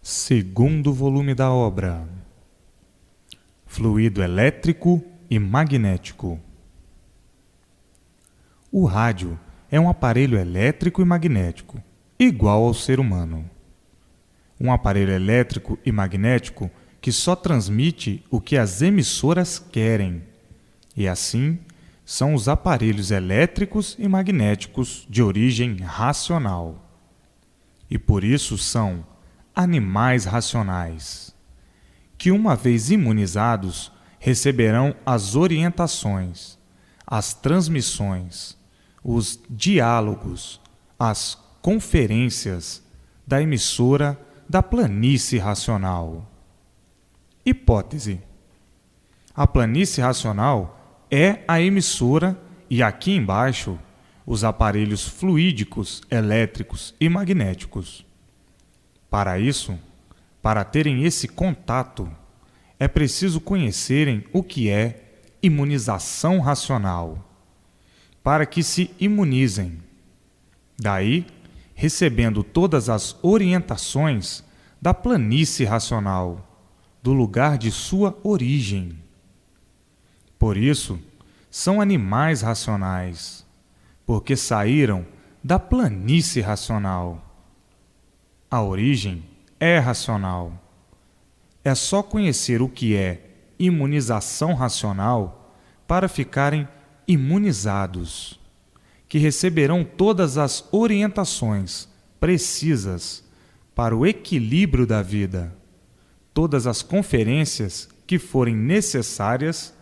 Segundo volume da obra: Fluido elétrico e magnético. O rádio é um aparelho elétrico e magnético, igual ao ser humano. Um aparelho elétrico e magnético que só transmite o que as emissoras querem. E assim, são os aparelhos elétricos e magnéticos de origem racional. E por isso são animais racionais, que uma vez imunizados, receberão as orientações, as transmissões, os diálogos, as conferências da emissora da planície racional. Hipótese: a planície racional é a emissora e aqui embaixo os aparelhos fluídicos, elétricos e magnéticos. Para isso, para terem esse contato, é preciso conhecerem o que é imunização racional, para que se imunizem. Daí, recebendo todas as orientações da planície racional, do lugar de sua origem. Por isso, são animais racionais, porque saíram da planície racional. A origem é racional. É só conhecer o que é imunização racional para ficarem imunizados, que receberão todas as orientações precisas para o equilíbrio da vida, todas as conferências que forem necessárias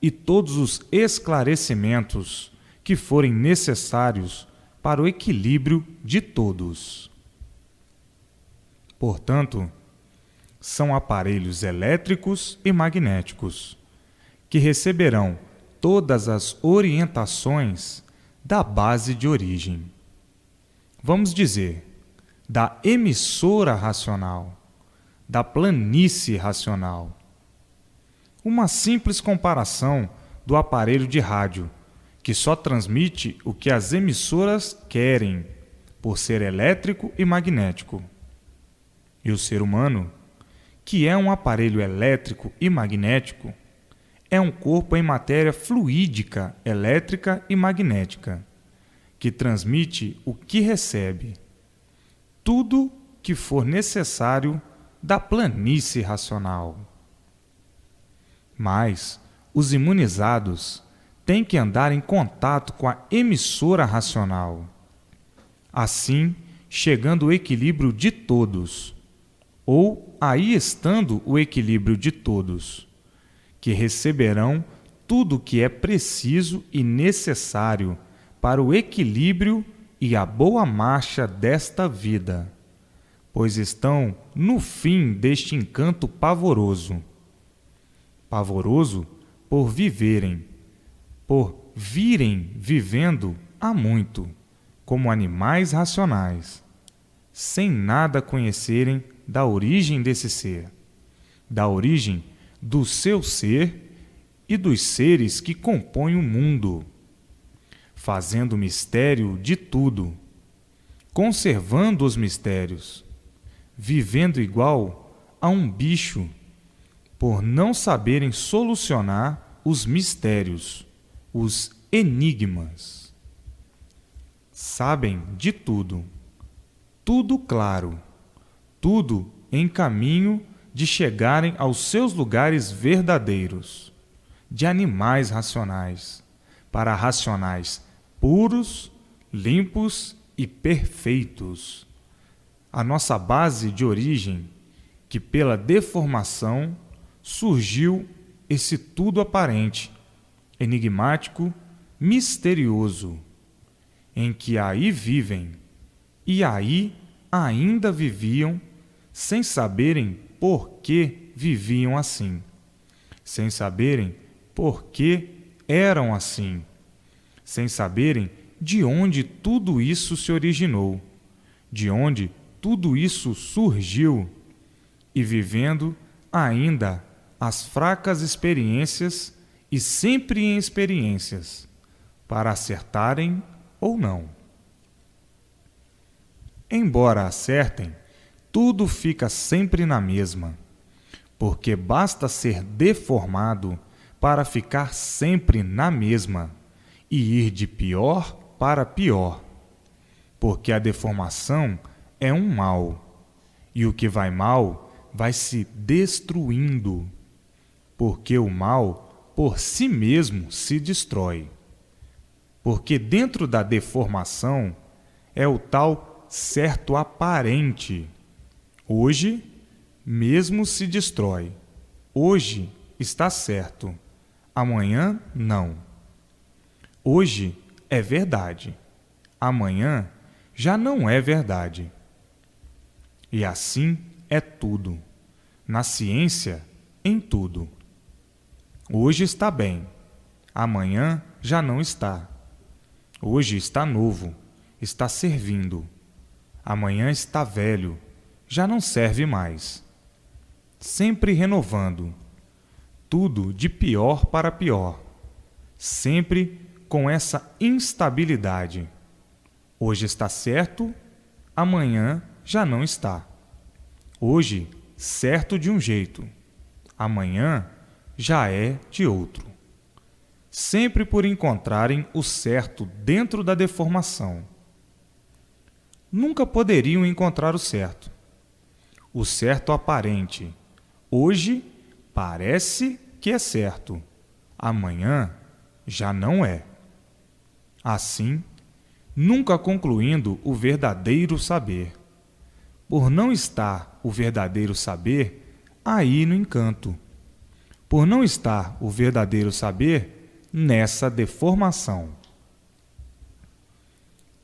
e todos os esclarecimentos que forem necessários para o equilíbrio de todos. Portanto, são aparelhos elétricos e magnéticos que receberão todas as orientações da base de origem. Vamos dizer, da emissora racional, da planície racional. Uma simples comparação do aparelho de rádio, que só transmite o que as emissoras querem, por ser elétrico e magnético. E o ser humano, que é um aparelho elétrico e magnético, é um corpo em matéria fluídica, elétrica e magnética, que transmite o que recebe, tudo que for necessário da planície racional. Mas os imunizados têm que andar em contato com a emissora racional, assim chegando o equilíbrio de todos, ou aí estando o equilíbrio de todos, que receberão tudo o que é preciso e necessário para o equilíbrio e a boa marcha desta vida, pois estão no fim deste encanto pavoroso. Pavoroso por viverem, por virem vivendo há muito, como animais racionais, sem nada conhecerem da origem desse ser, da origem do seu ser e dos seres que compõem o mundo, fazendo mistério de tudo, conservando os mistérios, vivendo igual a um bicho, por não saberem solucionar os mistérios, os enigmas. Sabem de tudo, tudo claro, tudo em caminho de chegarem aos seus lugares verdadeiros, de animais racionais, para racionais puros, limpos e perfeitos. A nossa base de origem, que pela deformação surgiu esse tudo aparente, enigmático, misterioso, em que aí vivem e aí ainda viviam, sem saberem por que viviam assim, sem saberem por que eram assim, sem saberem de onde tudo isso se originou, de onde tudo isso surgiu, e vivendo ainda as fracas experiências e sempre em experiências, para acertarem ou não. Embora acertem, tudo fica sempre na mesma, porque basta ser deformado para ficar sempre na mesma e ir de pior para pior, porque a deformação é um mal, e o que vai mal vai se destruindo, porque o mal por si mesmo se destrói. Porque dentro da deformação é o tal certo aparente. Hoje mesmo se destrói. Hoje está certo. Amanhã não. Hoje é verdade. Amanhã já não é verdade. E assim é tudo. Na ciência, em tudo. Hoje está bem. Amanhã já não está. Hoje está novo, está servindo. Amanhã está velho, já não serve mais. Sempre renovando. Tudo de pior para pior. Sempre com essa instabilidade. Hoje está certo, amanhã já não está. Hoje, certo de um jeito. Amanhã já é de outro. Sempre por encontrarem o certo dentro da deformação. Nunca poderiam encontrar o certo. O certo aparente. Hoje parece que é certo. Amanhã já não é. Assim, nunca concluindo o verdadeiro saber. Por não estar o verdadeiro saber aí no encanto. Por não estar o verdadeiro saber nessa deformação.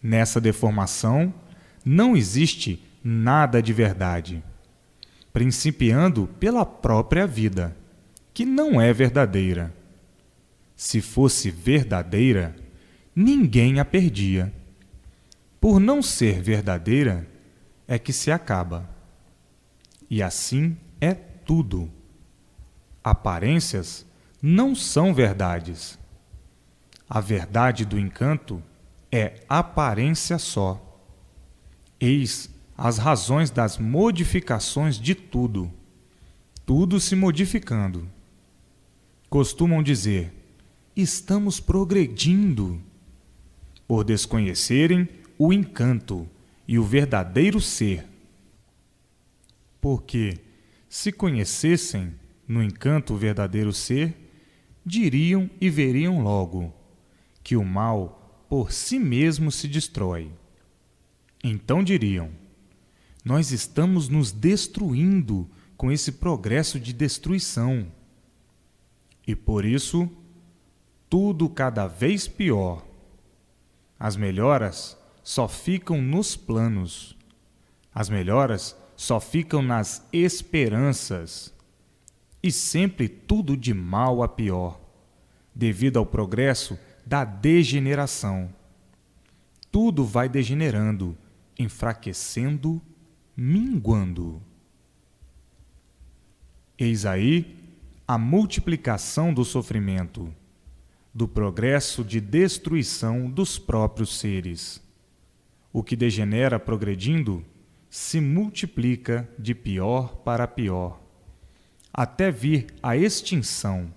Nessa deformação não existe nada de verdade, principiando pela própria vida, que não é verdadeira. Se fosse verdadeira, ninguém a perdia. Por não ser verdadeira, é que se acaba. E assim é tudo. Aparências não são verdades. A verdade do encanto é aparência só. Eis as razões das modificações de tudo, tudo se modificando. Costumam dizer, estamos progredindo, por desconhecerem o encanto e o verdadeiro ser. Porque, se conhecessem no encanto o verdadeiro ser, diriam e veriam logo que o mal por si mesmo se destrói. Então diriam, nós estamos nos destruindo com esse progresso de destruição. E por isso, tudo cada vez pior. As melhoras só ficam nos planos. As melhoras só ficam nas esperanças. E sempre tudo de mal a pior, devido ao progresso da degeneração. Tudo vai degenerando, enfraquecendo, minguando. Eis aí a multiplicação do sofrimento, do progresso de destruição dos próprios seres. O que degenera progredindo se multiplica de pior para pior, até vir a extinção,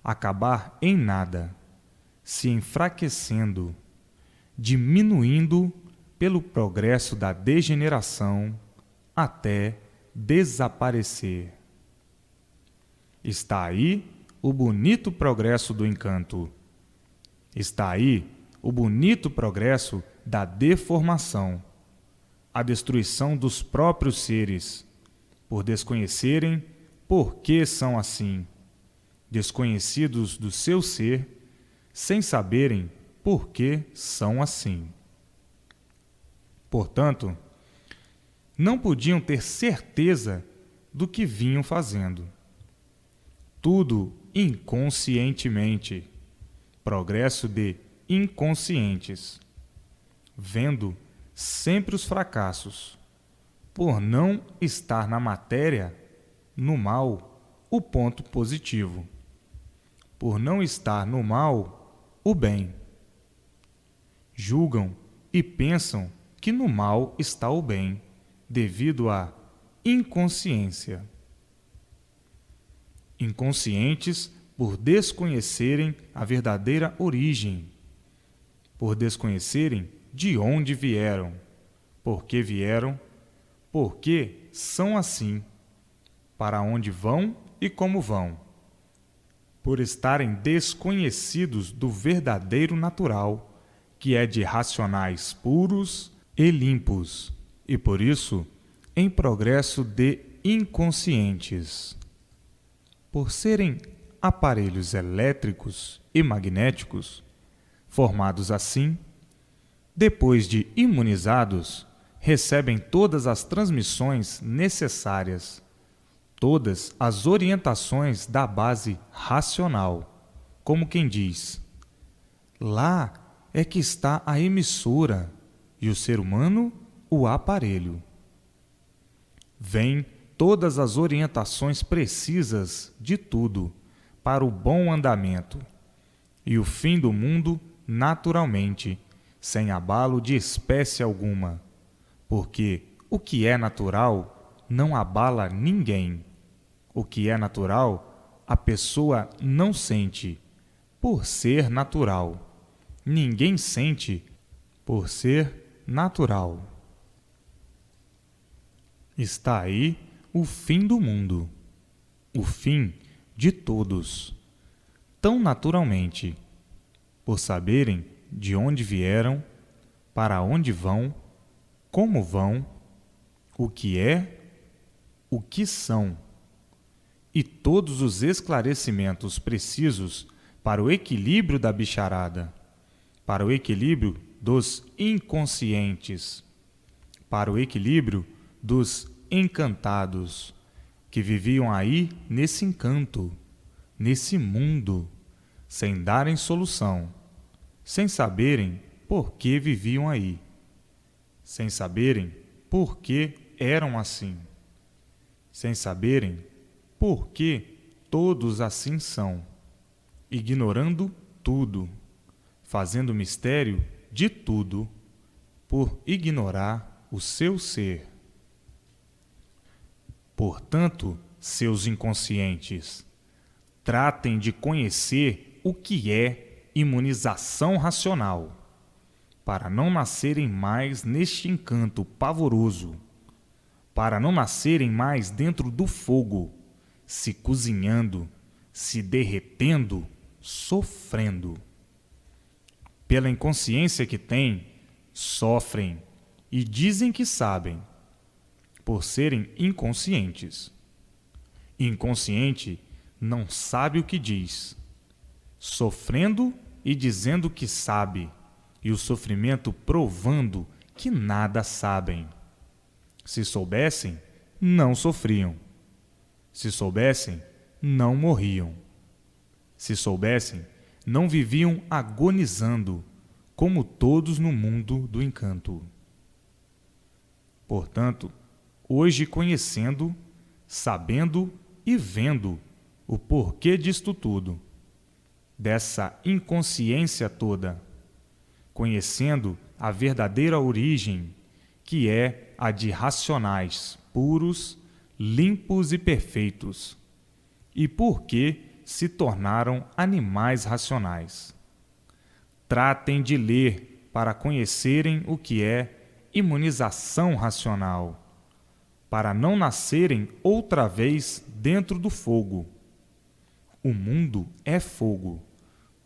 acabar em nada, se enfraquecendo, diminuindo pelo progresso da degeneração até desaparecer. Está aí o bonito progresso do encanto. Está aí o bonito progresso da deformação, a destruição dos próprios seres, por desconhecerem por que são assim, desconhecidos do seu ser, sem saberem por que são assim. Portanto, não podiam ter certeza do que vinham fazendo. Tudo inconscientemente, progresso de inconscientes, vendo sempre os fracassos, por não estar na matéria, no mal, o ponto positivo, por não estar no mal, o bem. Julgam e pensam que no mal está o bem, devido à inconsciência. Inconscientes por desconhecerem a verdadeira origem, por desconhecerem de onde vieram, por que vieram, por que são assim, para onde vão e como vão, por estarem desconhecidos do verdadeiro natural, que é de racionais puros e limpos, e por isso em progresso de inconscientes. Por serem aparelhos elétricos e magnéticos, formados assim, depois de imunizados, recebem todas as transmissões necessárias, todas as orientações da base racional, como quem diz: lá é que está a emissora e o ser humano o aparelho. Vêm todas as orientações precisas de tudo para o bom andamento e o fim do mundo naturalmente, sem abalo de espécie alguma, porque o que é natural não abala ninguém. O que é natural, a pessoa não sente, por ser natural. Ninguém sente, por ser natural. Está aí o fim do mundo, o fim de todos, tão naturalmente, por saberem de onde vieram, para onde vão, como vão, o que é, o que são, e todos os esclarecimentos precisos para o equilíbrio da bicharada, para o equilíbrio dos inconscientes, para o equilíbrio dos encantados, que viviam aí nesse encanto, nesse mundo, sem darem solução, sem saberem por que viviam aí, sem saberem por que eram assim, sem saberem por que todos assim são, ignorando tudo, fazendo mistério de tudo, por ignorar o seu ser. Portanto, seus inconscientes, tratem de conhecer o que é imunização racional, para não nascerem mais neste encanto pavoroso, para não nascerem mais dentro do fogo, se cozinhando, se derretendo, sofrendo. Pela inconsciência que têm, sofrem e dizem que sabem, por serem inconscientes. Inconsciente não sabe o que diz, sofrendo e dizendo que sabe, e o sofrimento provando que nada sabem. Se soubessem, não sofriam. Se soubessem, não morriam. Se soubessem, não viviam agonizando, como todos no mundo do encanto. Portanto, hoje conhecendo, sabendo e vendo o porquê disto tudo, dessa inconsciência toda, conhecendo a verdadeira origem, que é a de racionais, puros, limpos e perfeitos, e por que se tornaram animais racionais. Tratem de ler para conhecerem o que é imunização racional, para não nascerem outra vez dentro do fogo. O mundo é fogo,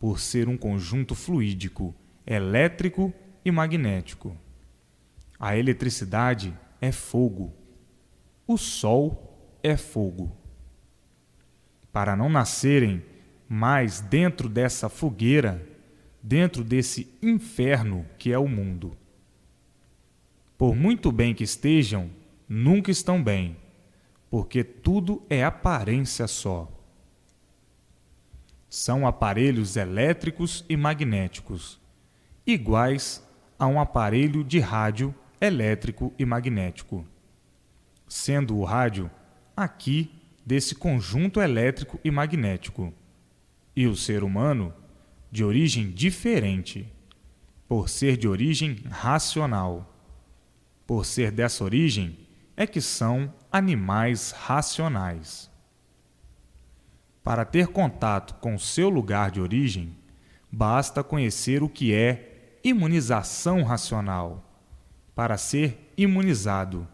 por ser um conjunto fluídico, elétrico e magnético. A eletricidade é fogo. O sol é fogo. Para não nascerem mais dentro dessa fogueira, dentro desse inferno que é o mundo. Por muito bem que estejam, nunca estão bem, porque tudo é aparência só. São aparelhos elétricos e magnéticos, iguais a um aparelho de rádio elétrico e magnético, sendo o rádio aqui desse conjunto elétrico e magnético, e o ser humano de origem diferente, por ser de origem racional. Por ser dessa origem, é que são animais racionais. Para ter contato com seu lugar de origem, basta conhecer o que é imunização racional, para ser imunizado,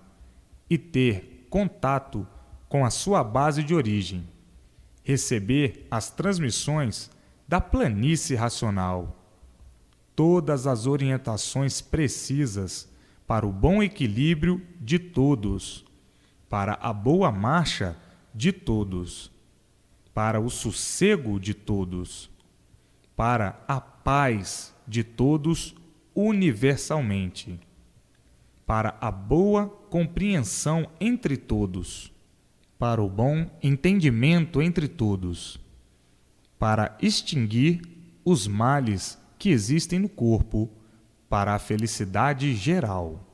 e ter contato com a sua base de origem, receber as transmissões da planície racional, todas as orientações precisas para o bom equilíbrio de todos, para a boa marcha de todos, para o sossego de todos, para a paz de todos universalmente, para a boa compreensão entre todos, para o bom entendimento entre todos, para extinguir os males que existem no corpo, para a felicidade geral.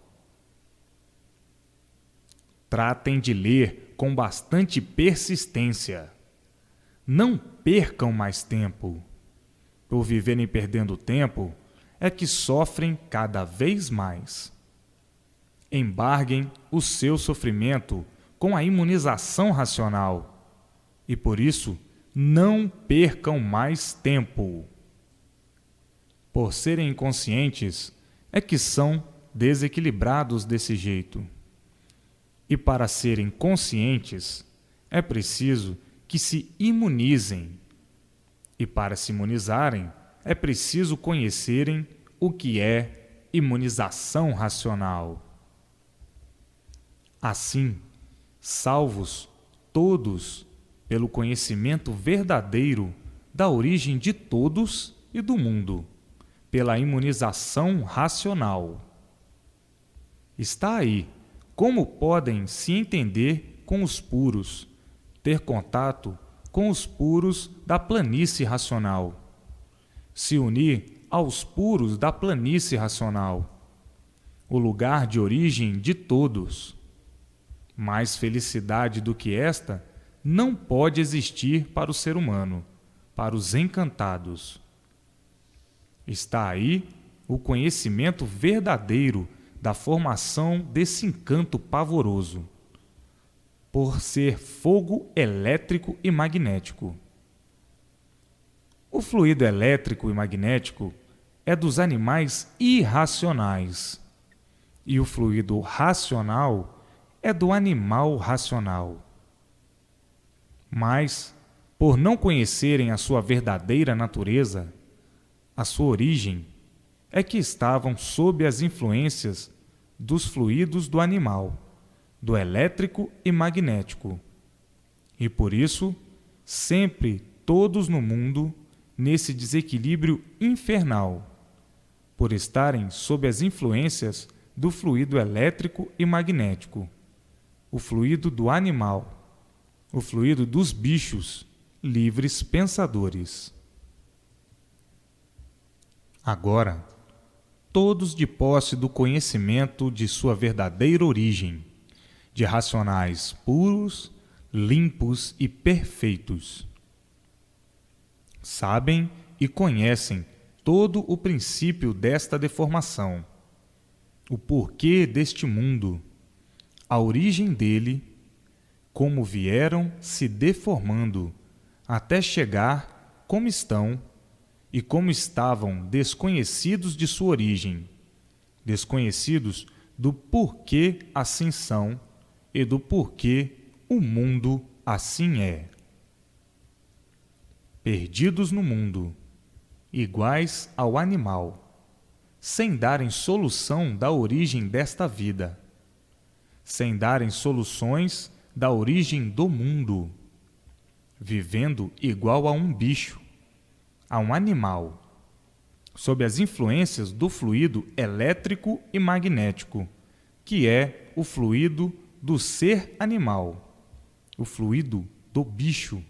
Tratem de ler com bastante persistência. Não percam mais tempo. Por viverem perdendo tempo, é que sofrem cada vez mais. Embarguem o seu sofrimento com a imunização racional e, por isso, não percam mais tempo. Por serem inconscientes, é que são desequilibrados desse jeito. E para serem conscientes, é preciso que se imunizem. E para se imunizarem, é preciso conhecerem o que é imunização racional. Assim, salvos todos pelo conhecimento verdadeiro da origem de todos e do mundo, pela imunização racional. Está aí como podem se entender com os puros, ter contato com os puros da planície racional, se unir aos puros da planície racional, o lugar de origem de todos. Mais felicidade do que esta não pode existir para o ser humano, para os encantados. Está aí o conhecimento verdadeiro da formação desse encanto pavoroso, por ser fogo elétrico e magnético. O fluido elétrico e magnético é dos animais irracionais, e o fluido racional é do animal racional. Mas, por não conhecerem a sua verdadeira natureza, a sua origem, é que estavam sob as influências dos fluidos do animal, do elétrico e magnético. E por isso, sempre todos no mundo, nesse desequilíbrio infernal, por estarem sob as influências do fluido elétrico e magnético, o fluido do animal, o fluido dos bichos, livres pensadores. Agora, todos de posse do conhecimento de sua verdadeira origem, de racionais puros, limpos e perfeitos, sabem e conhecem todo o princípio desta deformação, o porquê deste mundo, a origem dele, como vieram se deformando até chegar como estão e como estavam desconhecidos de sua origem, desconhecidos do porquê assim são e do porquê o mundo assim é. Perdidos no mundo, iguais ao animal, sem darem solução da origem desta vida, sem darem soluções da origem do mundo, vivendo igual a um bicho, a um animal, sob as influências do fluido elétrico e magnético, que é o fluido do ser animal, o fluido do bicho.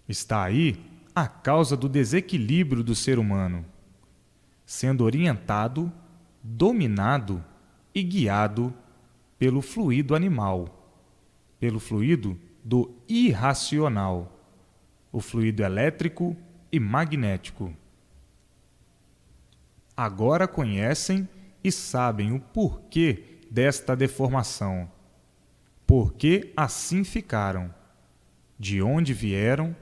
Está aí a causa do desequilíbrio do ser humano, sendo orientado, dominado e guiado pelo fluido animal, pelo fluido do irracional, o fluido elétrico e magnético. Agora conhecem e sabem o porquê desta deformação, porque assim ficaram, de onde vieram,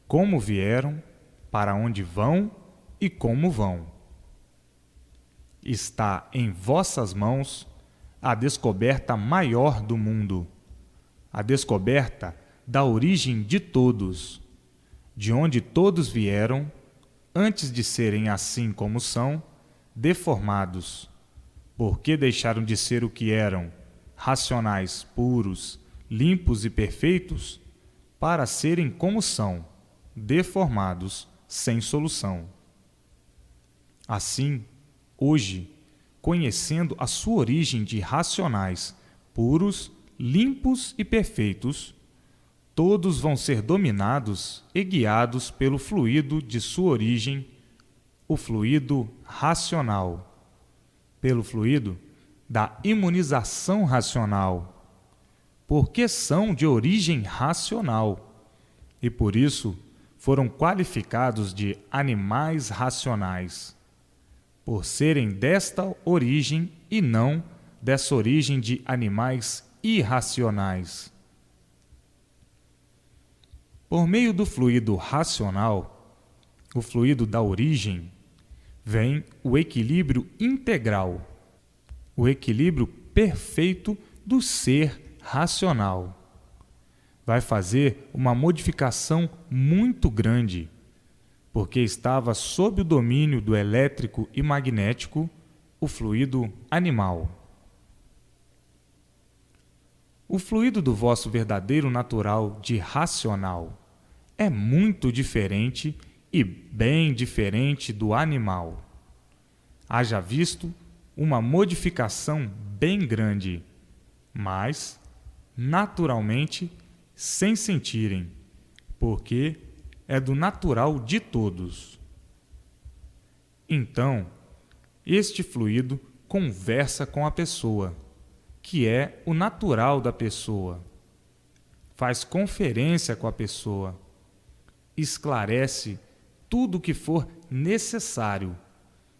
como vieram, para onde vão e como vão. Está em vossas mãos a descoberta maior do mundo, a descoberta da origem de todos, de onde todos vieram, antes de serem assim como são, deformados, porque deixaram de ser o que eram, racionais, puros, limpos e perfeitos, para serem como são, deformados, sem solução. Assim, hoje, conhecendo a sua origem de racionais, puros, limpos e perfeitos, todos vão ser dominados e guiados pelo fluido de sua origem, o fluido racional, pelo fluido da imunização racional, porque são de origem racional e por isso foram qualificados de animais racionais, por serem desta origem e não dessa origem de animais irracionais. Por meio do fluido racional, o fluido da origem, vem o equilíbrio integral, o equilíbrio perfeito do ser racional. Vai fazer uma modificação muito grande, porque estava sob o domínio do elétrico e magnético, o fluido animal. O fluido do vosso verdadeiro natural de racional é muito diferente e bem diferente do animal. Haja visto uma modificação bem grande, mas, naturalmente, sem sentirem, porque é do natural de todos. Então, este fluido conversa com a pessoa, que é o natural da pessoa. Faz conferência com a pessoa, esclarece tudo o que for necessário,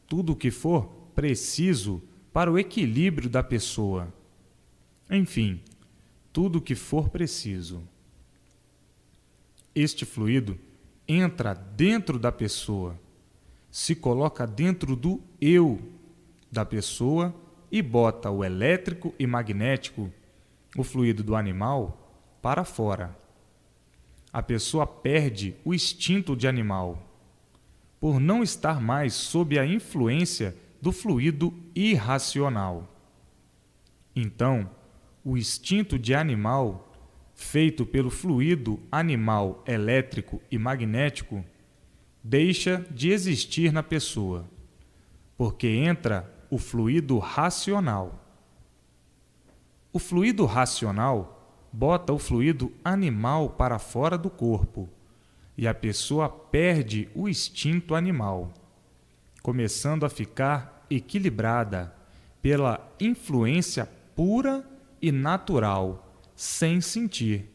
tudo o que for preciso para o equilíbrio da pessoa. Enfim, tudo o que for preciso. Este fluido entra dentro da pessoa, se coloca dentro do eu da pessoa e bota o elétrico e magnético, o fluido do animal, para fora. A pessoa perde o instinto de animal, por não estar mais sob a influência do fluido irracional. Então, o instinto de animal, feito pelo fluido animal elétrico e magnético, deixa de existir na pessoa, porque entra o fluido racional. O fluido racional bota o fluido animal para fora do corpo e a pessoa perde o instinto animal, começando a ficar equilibrada pela influência pura e natural, sem sentir,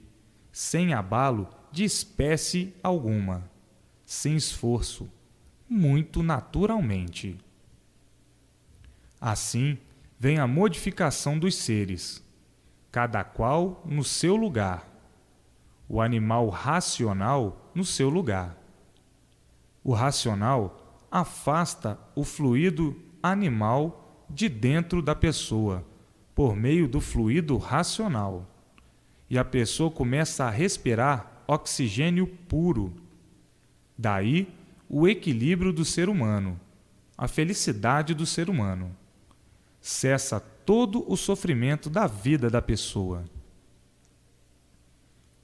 sem abalo de espécie alguma, sem esforço, muito naturalmente. Assim, vem a modificação dos seres, cada qual no seu lugar, o animal racional no seu lugar. O racional afasta o fluido animal de dentro da pessoa, por meio do fluido racional, e a pessoa começa a respirar oxigênio puro. Daí, o equilíbrio do ser humano, a felicidade do ser humano. Cessa todo o sofrimento da vida da pessoa.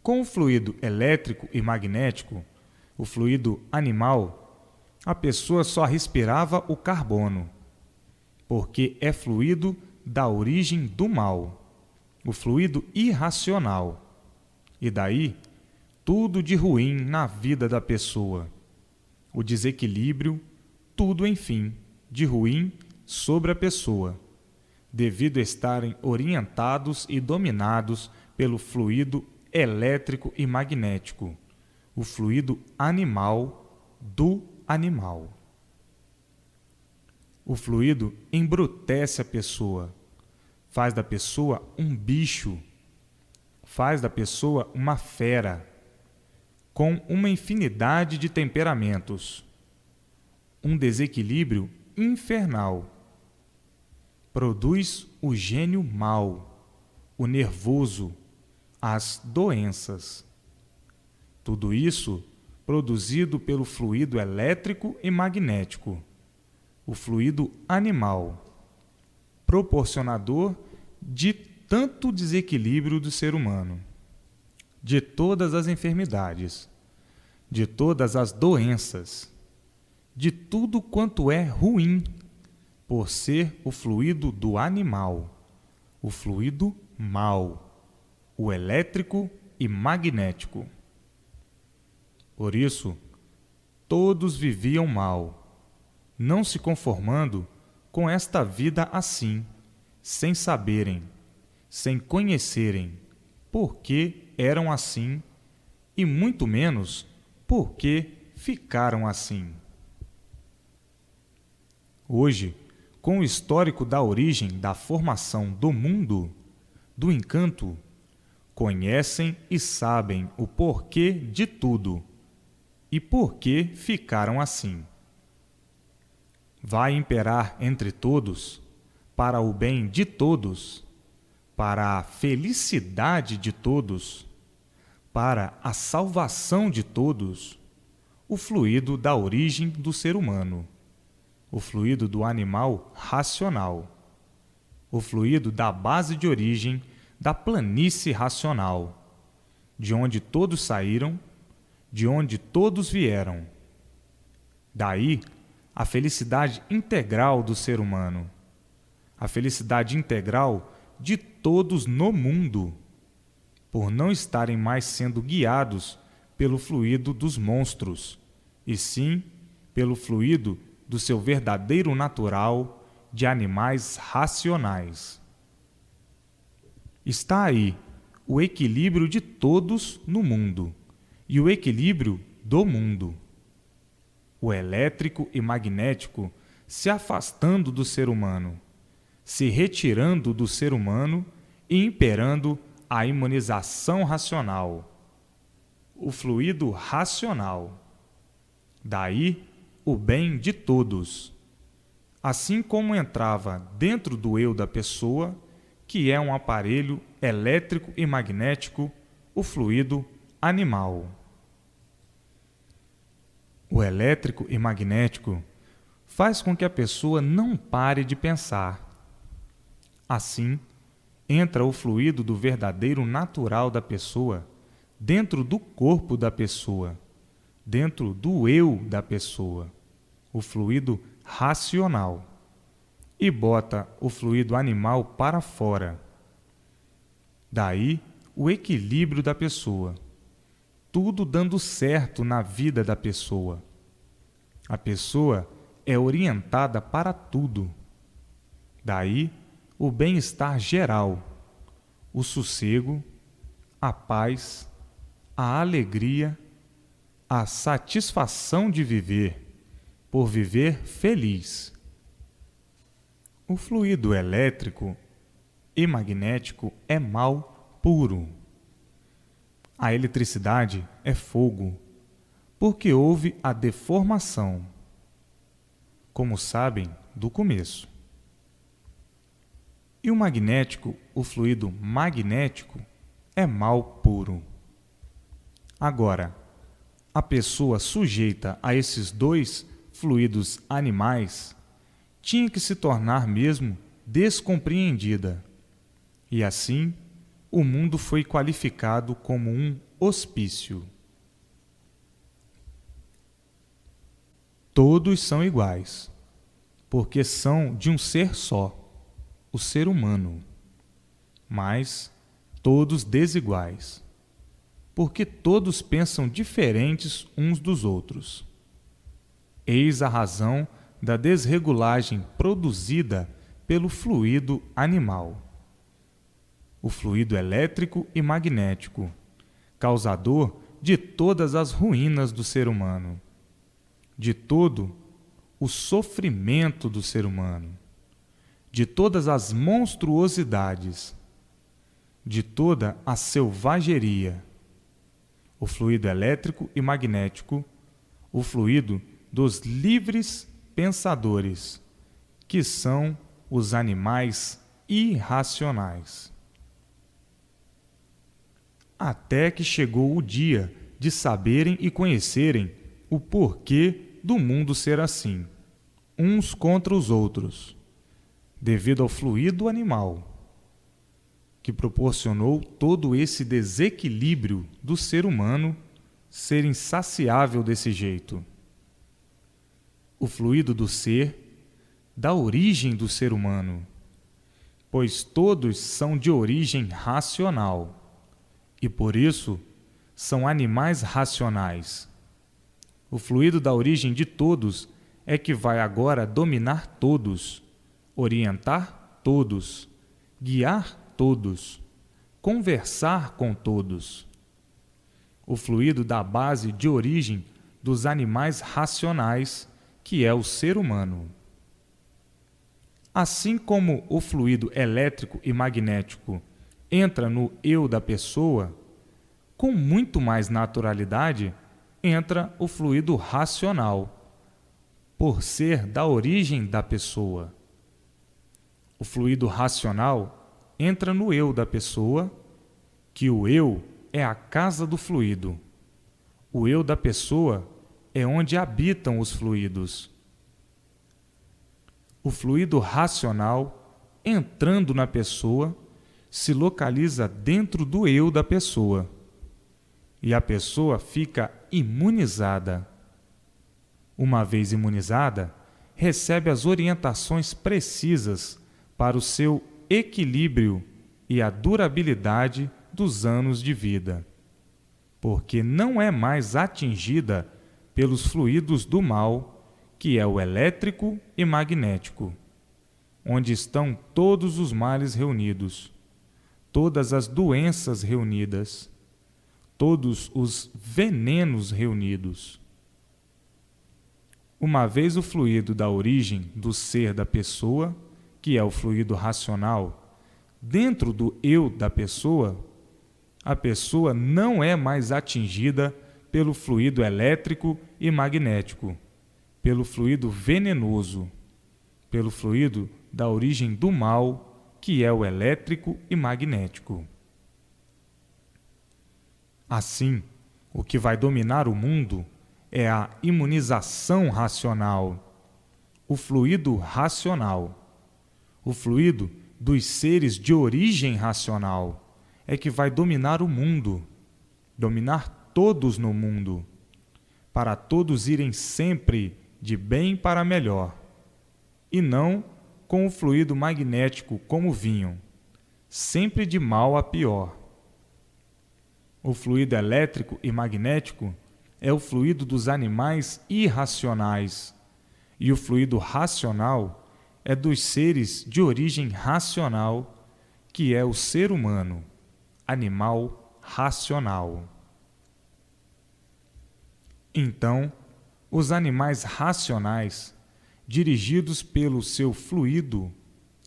Com o fluido elétrico e magnético, o fluido animal, a pessoa só respirava o carbono, porque é fluido da origem do mal, o fluido irracional, e daí tudo de ruim na vida da pessoa, o desequilíbrio, tudo, enfim, de ruim sobre a pessoa, devido a estarem orientados e dominados pelo fluido elétrico e magnético, o fluido animal do animal. O fluido embrutece a pessoa, faz da pessoa um bicho, faz da pessoa uma fera, com uma infinidade de temperamentos, um desequilíbrio infernal. Produz o gênio mau, o nervoso, as doenças. Tudo isso produzido pelo fluido elétrico e magnético, o fluido animal, proporcionador de tanto desequilíbrio do ser humano, de todas as enfermidades, de todas as doenças, de tudo quanto é ruim, por ser o fluido do animal, o fluido mau, o elétrico e magnético. Por isso, todos viviam mal, não se conformando com esta vida assim, sem saberem, sem conhecerem por que eram assim e muito menos por que ficaram assim. Hoje, com o histórico da origem da formação do mundo, do encanto, conhecem e sabem o porquê de tudo e por que ficaram assim. Vai imperar entre todos, para o bem de todos, para a felicidade de todos, para a salvação de todos, o fluido da origem do ser humano, o fluido do animal racional, o fluido da base de origem da planície racional, de onde todos saíram, de onde todos vieram. Daí, a felicidade integral do ser humano, a felicidade integral de todos no mundo, por não estarem mais sendo guiados pelo fluido dos monstros, e sim pelo fluido do seu verdadeiro natural de animais racionais. Está aí o equilíbrio de todos no mundo e o equilíbrio do mundo. O elétrico e magnético se afastando do ser humano, se retirando do ser humano e imperando a imunização racional, o fluido racional. Daí o bem de todos, assim como entrava dentro do eu da pessoa, que é um aparelho elétrico e magnético, o fluido animal. O elétrico e magnético faz com que a pessoa não pare de pensar. Assim, entra o fluido do verdadeiro natural da pessoa dentro do corpo da pessoa, dentro do eu da pessoa, o fluido racional, e bota o fluido animal para fora. Daí o equilíbrio da pessoa, tudo dando certo na vida da pessoa. A pessoa é orientada para tudo. Daí o bem-estar geral, o sossego, a paz, a alegria, a satisfação de viver, por viver feliz. O fluido elétrico e magnético é mal puro. A eletricidade é fogo, porque houve a deformação, como sabem do começo. E o magnético, o fluido magnético, é mal puro. Agora, a pessoa sujeita a esses dois fluidos animais tinha que se tornar mesmo descompreendida. E assim, o mundo foi qualificado como um hospício. Todos são iguais, porque são de um ser só, o ser humano, mas todos desiguais, porque todos pensam diferentes uns dos outros. Eis a razão da desregulagem produzida pelo fluido animal, o fluido elétrico e magnético, causador de todas as ruínas do ser humano, de todo o sofrimento do ser humano, de todas as monstruosidades, de toda a selvageria, o fluido elétrico e magnético, o fluido dos livres pensadores, que são os animais irracionais. Até que chegou o dia de saberem e conhecerem o porquê do mundo ser assim, uns contra os outros, devido ao fluido animal, que proporcionou todo esse desequilíbrio do ser humano ser insaciável desse jeito. O fluido do ser dá origem do ser humano, pois todos são de origem racional e, por isso, são animais racionais. O fluido da origem de todos é que vai agora dominar todos, orientar todos, guiar todos, conversar com todos. O fluido da base de origem dos animais racionais, que é o ser humano. Assim como o fluido elétrico e magnético entra no eu da pessoa, com muito mais naturalidade entra o fluido racional, por ser da origem da pessoa. O fluido racional entra no eu da pessoa, que o eu é a casa do fluido. O eu da pessoa é onde habitam os fluidos. O fluido racional, entrando na pessoa, se localiza dentro do eu da pessoa. E a pessoa fica imunizada. Uma vez imunizada, recebe as orientações precisas para o seu equilíbrio e a durabilidade dos anos de vida, porque não é mais atingida pelos fluidos do mal, que é o elétrico e magnético, onde estão todos os males reunidos, todas as doenças reunidas, todos os venenos reunidos. Uma vez o fluido da origem do ser da pessoa, que é o fluido racional, dentro do eu da pessoa, a pessoa não é mais atingida pelo fluido elétrico e magnético, pelo fluido venenoso, pelo fluido da origem do mal, que é o elétrico e magnético. Assim, o que vai dominar o mundo é a imunização racional, o fluido racional. O fluido dos seres de origem racional é que vai dominar o mundo, dominar todos no mundo, para todos irem sempre de bem para melhor, e não com o fluido magnético como vinham, sempre de mal a pior. O fluido elétrico e magnético é o fluido dos animais irracionais, e o fluido racional é dos seres de origem racional, que é o ser humano, animal racional. Então, os animais racionais, dirigidos pelo seu fluido,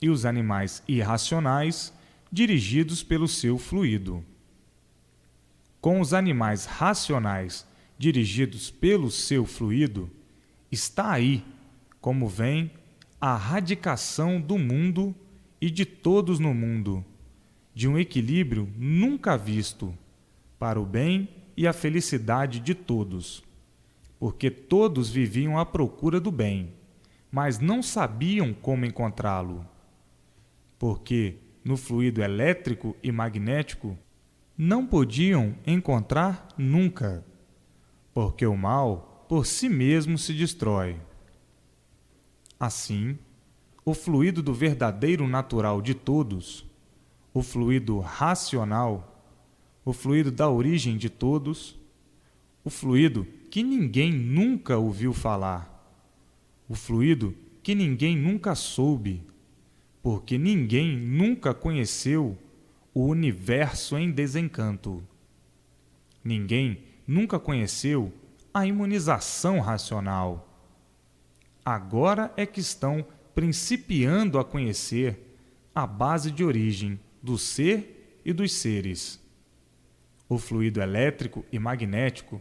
e os animais irracionais, dirigidos pelo seu fluido. Com os animais racionais, dirigidos pelo seu fluido, está aí, como vem, a radicação do mundo e de todos no mundo, de um equilíbrio nunca visto, para o bem e a felicidade de todos, porque todos viviam à procura do bem, mas não sabiam como encontrá-lo, porque no fluido elétrico e magnético não podiam encontrar nunca, porque o mal por si mesmo se destrói. Assim, o fluido do verdadeiro natural de todos, o fluido racional, o fluido da origem de todos, o fluido que ninguém nunca ouviu falar, o fluido que ninguém nunca soube, porque ninguém nunca conheceu o universo em desencanto. Ninguém nunca conheceu a imunização racional. Agora é que estão principiando a conhecer a base de origem do ser e dos seres. O fluido elétrico e magnético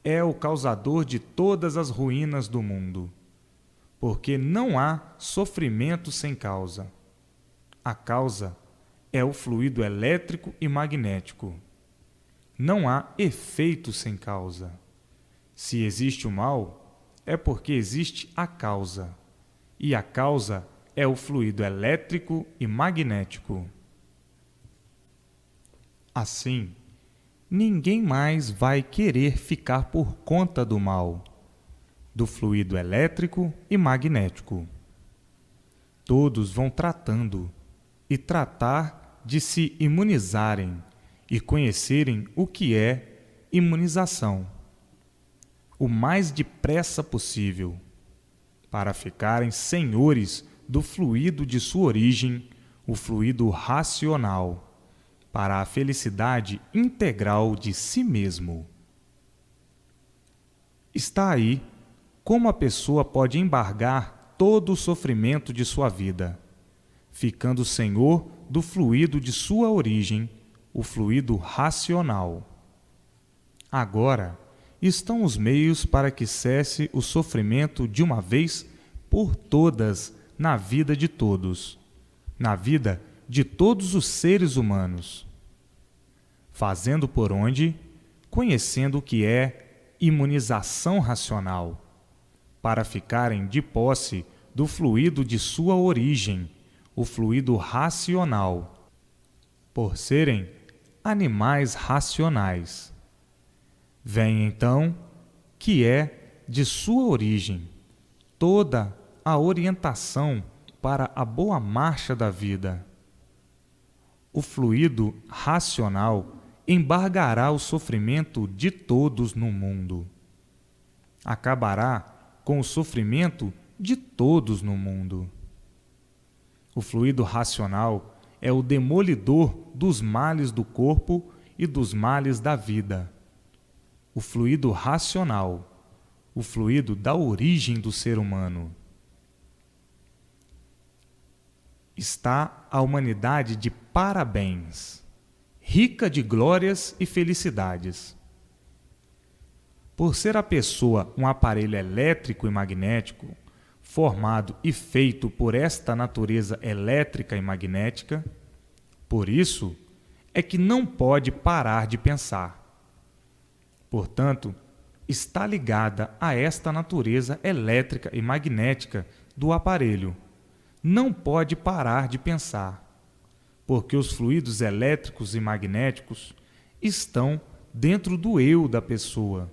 é o causador de todas as ruínas do mundo, porque não há sofrimento sem causa. A causa é o fluido elétrico e magnético. Não há efeito sem causa. Se existe o mal, é porque existe a causa, e a causa é o fluido elétrico e magnético. Assim, ninguém mais vai querer ficar por conta do mal, do fluido elétrico e magnético. Todos vão tratando e tratar de se imunizarem e conhecerem o que é imunização, o mais depressa possível, para ficarem senhores do fluido de sua origem, o fluido racional, para a felicidade integral de si mesmo. Está aí como a pessoa pode embargar todo o sofrimento de sua vida, ficando senhor do fluido de sua origem, o fluido racional. Agora estão os meios para que cesse o sofrimento de uma vez por todas na vida de todos, na vida de todos os seres humanos. Fazendo por onde? Conhecendo o que é imunização racional, para ficarem de posse do fluido de sua origem, o fluido racional, por serem animais racionais. Vem então, que é de sua origem, toda a orientação para a boa marcha da vida. O fluido racional embargará o sofrimento de todos no mundo. Acabará com o sofrimento de todos no mundo. O fluido racional é o demolidor dos males do corpo e dos males da vida. O fluido racional, o fluido da origem do ser humano. Está a humanidade de parabéns, rica de glórias e felicidades. Por ser a pessoa um aparelho elétrico e magnético, formado e feito por esta natureza elétrica e magnética, por isso é que não pode parar de pensar. Portanto, está ligada a esta natureza elétrica e magnética do aparelho. Não pode parar de pensar, porque os fluidos elétricos e magnéticos estão dentro do eu da pessoa,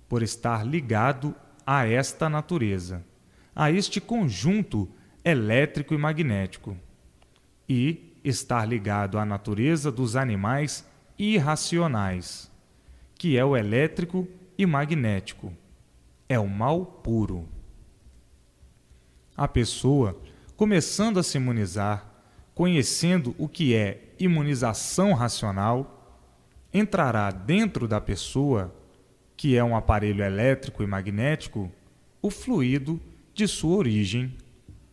por estar ligado a esta natureza, a este conjunto elétrico e magnético, e estar ligado à natureza dos animais irracionais, que é o elétrico e magnético, é o mal puro. A pessoa, começando a se imunizar, conhecendo o que é imunização racional, entrará dentro da pessoa, que é um aparelho elétrico e magnético, o fluido de sua origem,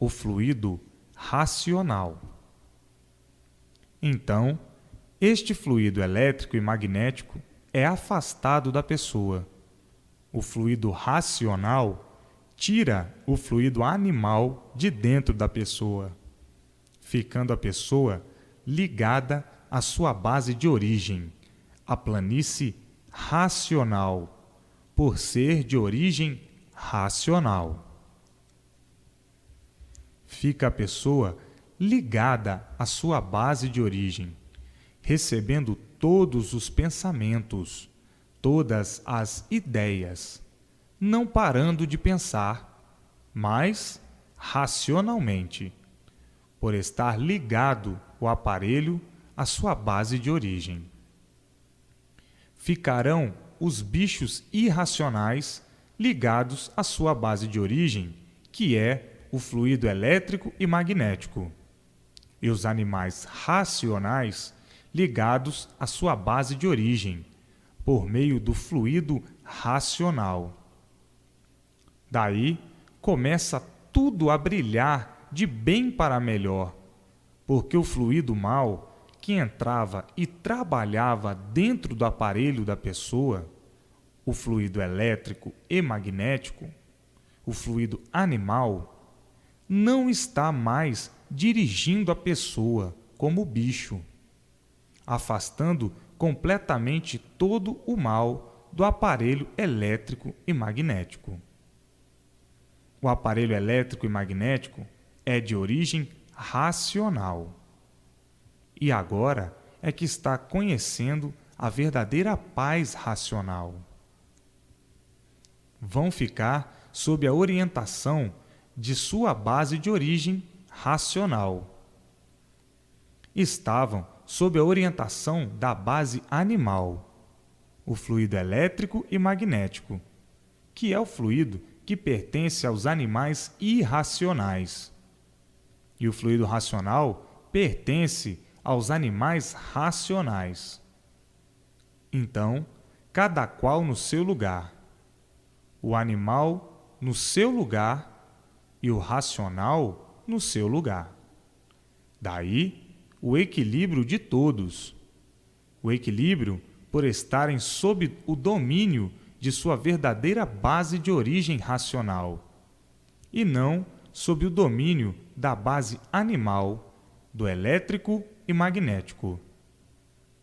o fluido racional. Então, este fluido elétrico e magnético é afastado da pessoa. O fluido racional tira o fluido animal de dentro da pessoa, ficando a pessoa ligada à sua base de origem, a planície racional, por ser de origem racional. Fica a pessoa ligada à sua base de origem, recebendo todos os pensamentos, todas as ideias, não parando de pensar, mas racionalmente, por estar ligado o aparelho à sua base de origem. Ficarão os bichos irracionais ligados à sua base de origem, que é o fluido elétrico e magnético, e os animais racionais ligados à sua base de origem, por meio do fluido racional. Daí começa tudo a brilhar de bem para melhor, porque o fluido mau que entrava e trabalhava dentro do aparelho da pessoa, o fluido elétrico e magnético, o fluido animal, não está mais dirigindo a pessoa como o bicho, afastando completamente todo o mal do aparelho elétrico e magnético. O aparelho elétrico e magnético é de origem racional. E agora é que está conhecendo a verdadeira paz racional. Vão ficar sob a orientação de sua base de origem racional. Estavam sob a orientação da base animal, o fluido elétrico e magnético, que é o fluido que pertence aos animais irracionais. E o fluido racional pertence aos animais racionais. Então, cada qual no seu lugar. O animal no seu lugar e o racional no seu lugar. Daí, o equilíbrio de todos. O equilíbrio por estarem sob o domínio de sua verdadeira base de origem racional, e não sob o domínio da base animal, do elétrico e magnético,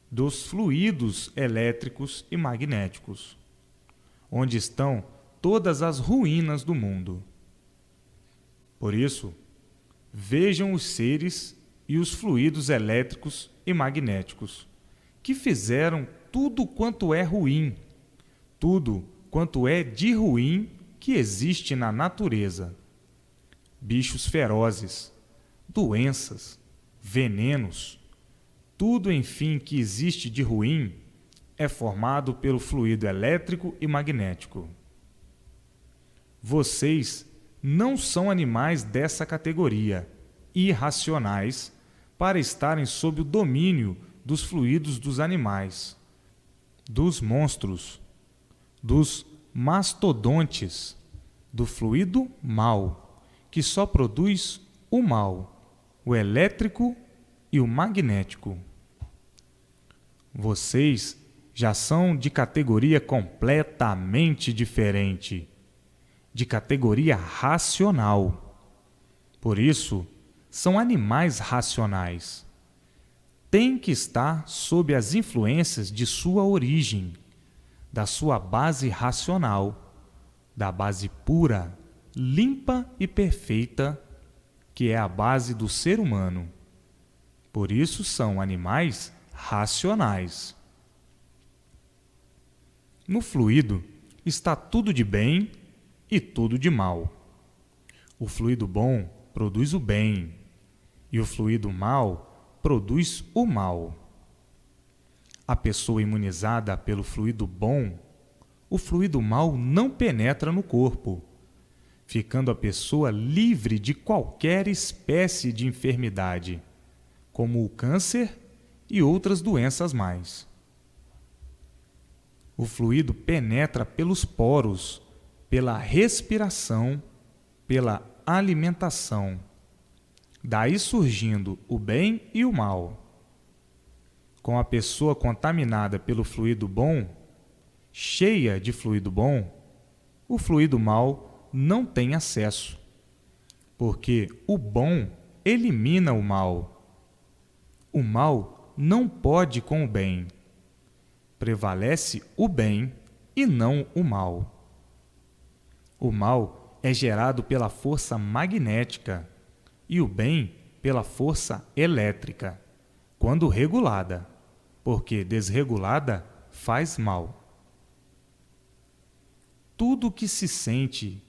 dos fluidos elétricos e magnéticos, onde estão todas as ruínas do mundo. Por isso, vejam os seres e os fluidos elétricos e magnéticos, que fizeram tudo quanto é ruim, tudo quanto é de ruim que existe na natureza. Bichos ferozes, doenças, venenos, tudo, enfim, que existe de ruim é formado pelo fluido elétrico e magnético. Vocês não são animais dessa categoria, irracionais, para estarem sob o domínio dos fluidos dos animais, dos monstros, dos mastodontes, do fluido mau, que só produz o mal, o elétrico e o magnético. Vocês já são de categoria completamente diferente, de categoria racional. Por isso, são animais racionais. Têm que estar sob as influências de sua origem, da sua base racional, da base pura, limpa e perfeita, que é a base do ser humano. Por isso são animais racionais. No fluido está tudo de bem e tudo de mal. O fluido bom produz o bem e o fluido mau produz o mal. A pessoa imunizada pelo fluido bom, o fluido mau não penetra no corpo, ficando a pessoa livre de qualquer espécie de enfermidade, como o câncer e outras doenças mais. O fluido penetra pelos poros, pela respiração, pela alimentação, daí surgindo o bem e o mal. Com a pessoa contaminada pelo fluido bom, cheia de fluido bom, o fluido mau não tem acesso, porque o bom elimina o mal. O mal não pode com o bem. Prevalece o bem e não o mal. O mal é gerado pela força magnética e o bem pela força elétrica, quando regulada, porque desregulada faz mal. Tudo que se sente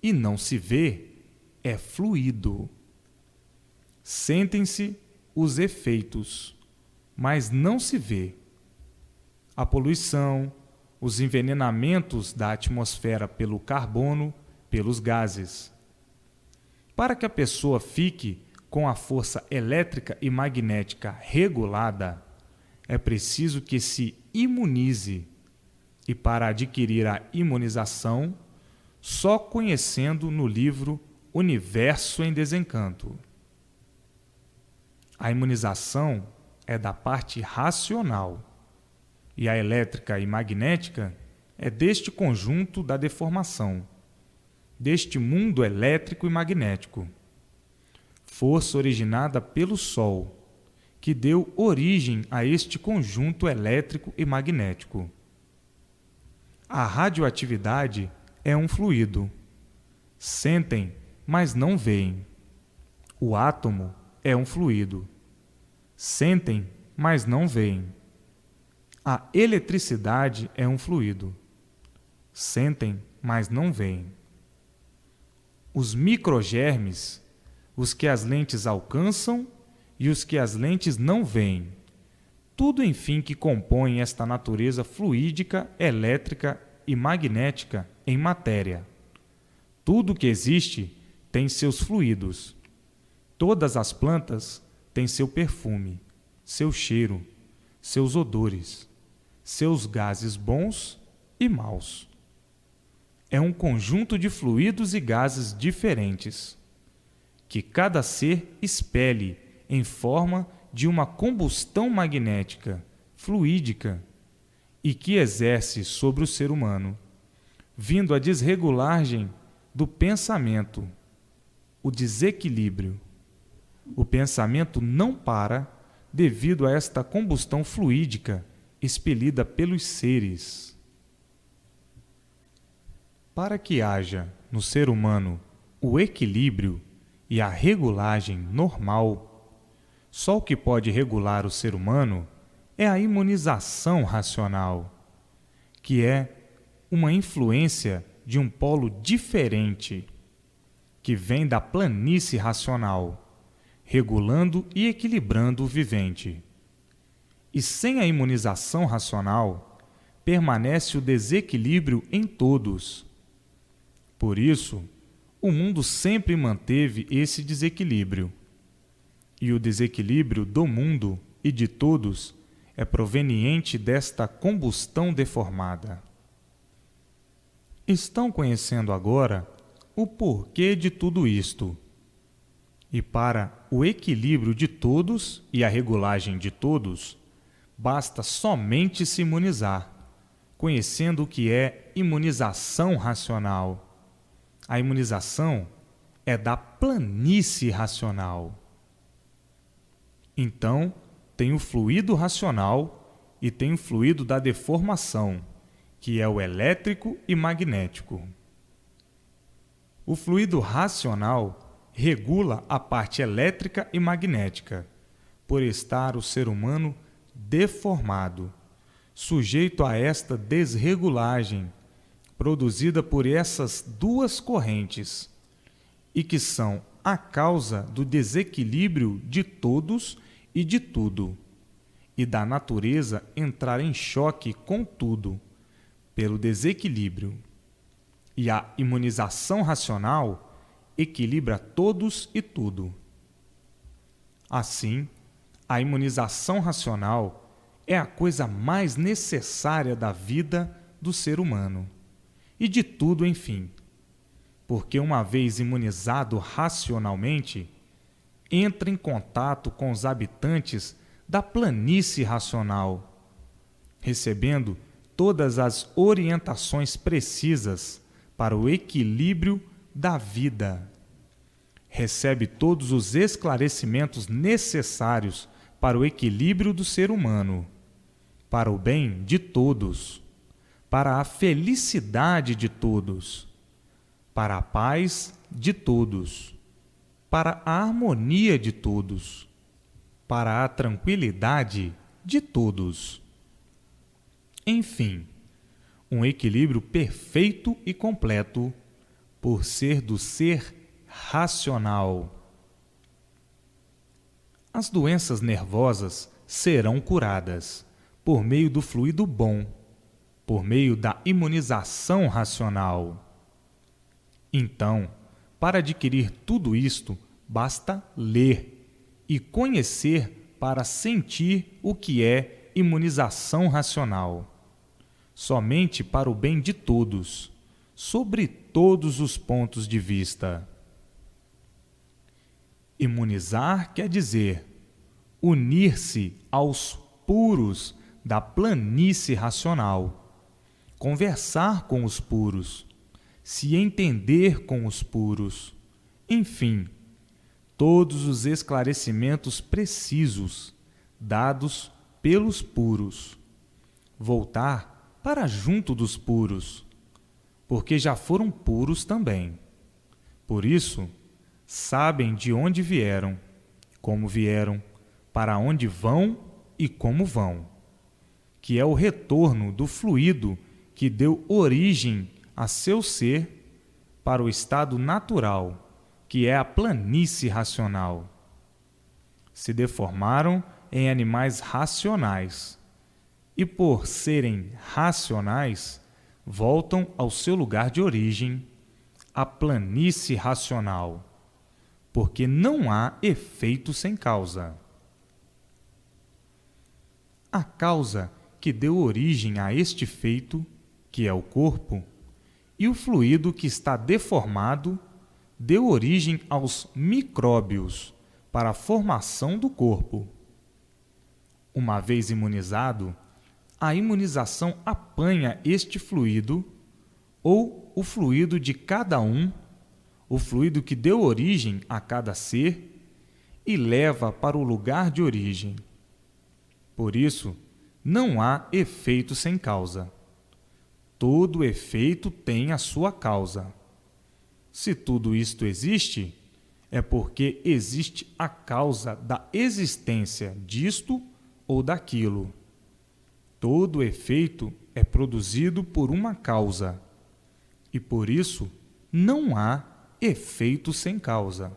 e não se vê é fluido. Sentem-se os efeitos, mas não se vê. A poluição, os envenenamentos da atmosfera pelo carbono, pelos gases. Para que a pessoa fique com a força elétrica e magnética regulada, é preciso que se imunize. E para adquirir a imunização, só conhecendo no livro universo em desencanto. A imunização é da parte racional e a elétrica e magnética é deste conjunto da deformação, deste mundo elétrico e magnético. Força originada pelo Sol, que deu origem a este conjunto elétrico e magnético. A radioatividade é um fluido. Sentem, mas não veem. O átomo é um fluido. Sentem, mas não veem. A eletricidade é um fluido. Sentem, mas não veem. Os microgermes, os que as lentes alcançam e os que as lentes não veem. Tudo, enfim, que compõe esta natureza fluídica, elétrica e magnética em matéria. Tudo que existe tem seus fluidos. Todas as plantas têm seu perfume, seu cheiro, seus odores, seus gases bons e maus. É um conjunto de fluidos e gases diferentes, que cada ser expele em forma de uma combustão magnética, fluídica, e que exerce sobre o ser humano, vindo a desregulagem do pensamento, o desequilíbrio. O pensamento não para devido a esta combustão fluídica expelida pelos seres. Para que haja no ser humano o equilíbrio e a regulagem normal, só o que pode regular o ser humano é a imunização racional, que é uma influência de um polo diferente, que vem da planície racional, regulando e equilibrando o vivente. E sem a imunização racional, permanece o desequilíbrio em todos. Por isso, o mundo sempre manteve esse desequilíbrio. E o desequilíbrio do mundo e de todos é proveniente desta combustão deformada. Estão conhecendo agora o porquê de tudo isto. E para o equilíbrio de todos e a regulagem de todos, basta somente se imunizar, conhecendo o que é imunização racional. A imunização é da planície racional. Então, tem o fluido racional e tem o fluido da deformação, que é o elétrico e magnético. O fluido racional regula a parte elétrica e magnética, por estar o ser humano deformado, sujeito a esta desregulagem, produzida por essas duas correntes, e que são a causa do desequilíbrio de todos e de tudo, e da natureza entrar em choque com tudo, pelo desequilíbrio. E a imunização racional equilibra todos e tudo. Assim, a imunização racional é a coisa mais necessária da vida do ser humano, e de tudo, enfim, porque uma vez imunizado racionalmente, entra em contato com os habitantes da planície racional, recebendo todas as orientações precisas para o equilíbrio da vida. Recebe todos os esclarecimentos necessários para o equilíbrio do ser humano, para o bem de todos, para a felicidade de todos, para a paz de todos, para a harmonia de todos, para a tranquilidade de todos. Enfim, um equilíbrio perfeito e completo por ser do ser racional. As doenças nervosas serão curadas por meio do fluido bom, por meio da imunização racional. Então, para adquirir tudo isto, basta ler e conhecer para sentir o que é imunização racional. Somente para o bem de todos, sobre todos os pontos de vista. Imunizar quer dizer unir-se aos puros da planície racional, conversar com os puros, se entender com os puros, enfim, todos os esclarecimentos precisos dados pelos puros. Voltar para junto dos puros, porque já foram puros também. Por isso, sabem de onde vieram, como vieram, para onde vão e como vão, que é o retorno do fluido que deu origem a seu ser para o estado natural, que é a planície racional. Se deformaram em animais racionais e, por serem racionais, voltam ao seu lugar de origem, a planície racional, porque não há efeito sem causa. A causa que deu origem a este feito, que é o corpo, e o fluido que está deformado, deu origem aos micróbios para a formação do corpo. Uma vez imunizado, a imunização apanha este fluido, ou o fluido de cada um, o fluido que deu origem a cada ser, e leva para o lugar de origem. Por isso, não há efeito sem causa. Todo efeito tem a sua causa. Se tudo isto existe, é porque existe a causa da existência disto ou daquilo. Todo efeito é produzido por uma causa, e por isso não há efeito sem causa.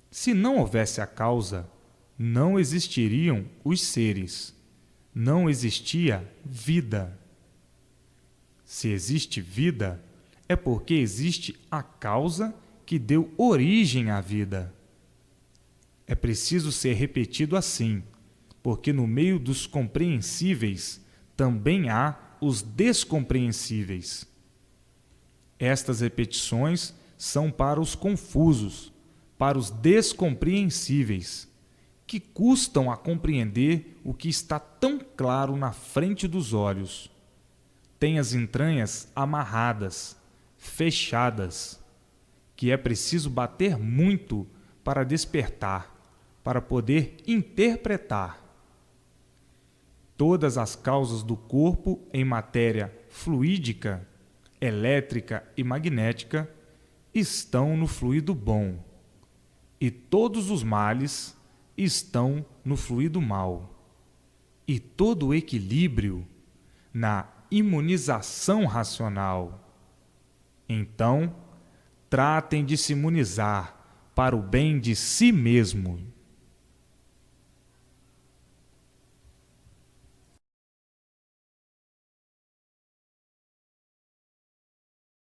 Se não houvesse a causa, não existiriam os seres, não existia vida. Se existe vida, é porque existe a causa que deu origem à vida. É preciso ser repetido assim, porque no meio dos compreensíveis também há os descompreensíveis. Estas repetições são para os confusos, para os descompreensíveis, que custam a compreender o que está tão claro na frente dos olhos. Tem as entranhas amarradas, fechadas, que é preciso bater muito para despertar, para poder interpretar. Todas as causas do corpo em matéria fluídica, elétrica e magnética estão no fluido bom, e todos os males estão no fluido mau, e todo o equilíbrio na imunização racional. Então, tratem de se imunizar para o bem de si mesmo.